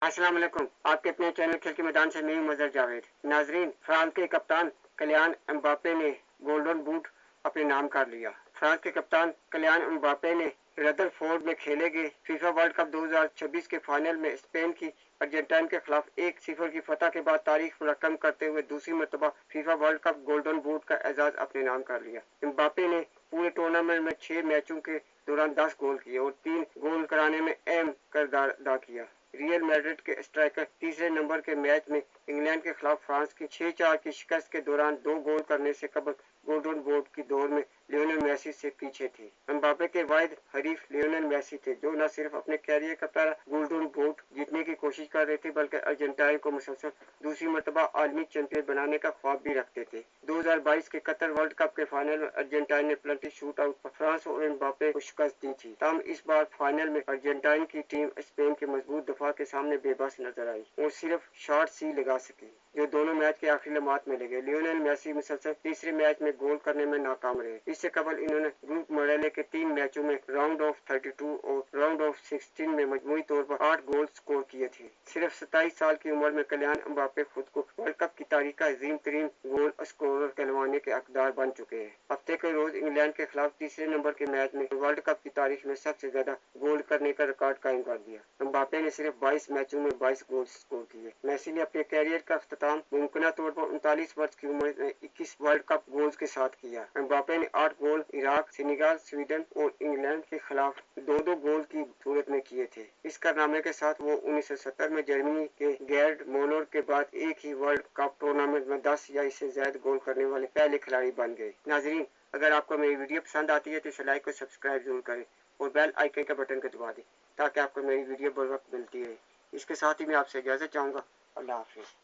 अस्सलाम वालेकुम। आपके अपने चैनल खेल के मैदान से मैं मजर जावेद। नाजरीन, फ्रांस के कप्तान किलियन एम्बापे ने गोल्डन बूट अपने नाम कर लिया। फ्रांस के कप्तान किलियन एम्बापे ने रदरफोर्ड में खेले गए फीफा वर्ल्ड कप 2026 के फाइनल में स्पेन की अर्जेंटीना के खिलाफ 1-0 की फतह के बाद तारीख रकम करते हुए दूसरी मरतबा FIFA world cup golden boot का एजाज अपने नाम कर लिया। एम्बापे ने पूरे टूर्नामेंट में 6 मैचों के दौरान 10 गोल किए और 3 गोल कराने में अहम किरदार अदा किया। रियल मैड्रिड के स्ट्राइकर तीसरे नंबर के मैच में इंग्लैंड के खिलाफ फ्रांस की 6-4 की शिकस्त के दौरान 2 गोल करने से कबल गोल्डन बूट की दौड़ में लियोनेल मेसी से पीछे थे। एम्बापे के वाहिद हरीफ लियोनेल मेसी थे, जो न सिर्फ अपने कैरियर का पहला गोल्डन बूट जीतने की कोशिश कर रहे थे, बल्कि अर्जेंटीना को मुसलसल दूसरी मरतबा आलमी चैंपियन बनाने का ख्वाब भी रखते थे। 2022 के कतर वर्ल्ड कप के फाइनल में अर्जेंटीना ने पेनल्टी शूट आउट पर फ्रांस और एम्बापे को शिकस्त दी थी। तब इस बार फाइनल में अर्जेंटीना की टीम स्पेन के मजबूत दफा के सामने बेबस नजर आई और सिर्फ शॉट ही लगा सकी, जो दोनों मैच के आखिरी लम्हात में लगे। लियोनेल मेसी मुसलसल तीसरे मैच में गोल करने में नाकाम रहे। इससे कबल इन्होंने ग्रुप मुकाबले के 3 मैचों में राउंड ऑफ 32 और राउंड ऑफ 16 में मजमूई तौर पर 8 गोल स्कोर किए थे। सिर्फ 27 साल की उम्र में किलियन एम्बापे खुद को वर्ल्ड कप की तारीख का अजीम तरीन गोल स्कोरर कहलवाने के हकदार बन चुके हैं। हफ्ते के रोज इंग्लैंड के खिलाफ तीसरे नंबर के मैच में वर्ल्ड कप की तारीख में सबसे ज्यादा गोल करने का रिकॉर्ड कायम कर दिया। एम्बापे ने सिर्फ 22 मैचों में 22 गोल स्कोर किए। मेसी ने अपने कैरियर का अख्ताम मुमकिन तौर पर 39 वर्ष की उम्र में 21 वर्ल्ड कप गोल्स के साथ किया। एम्बापे ने 8 गोल इराक, सेनेगल, स्वीडन और इंग्लैंड के खिलाफ 2-2 गोल की सूरत में किए थे। इस कारनामे के साथ वो 1970 में जर्मनी के गेर्ड मोलर के बाद एक ही वर्ल्ड कप टूर्नामेंट में 10 या इससे ज्यादा गोल करने वाले पहले खिलाड़ी बन गए। नाजरीन, अगर आपको मेरी वीडियो पसंद आती है तो इसे लाइक और सब्सक्राइब जरूर करें और बेल आइकन के बटन को दबा दें ताकि आपको मेरी वीडियो बर वक्त मिलती रहे। इसके साथ ही मैं आपसे इजाजत चाहूँगा। अल्लाह हाफिज।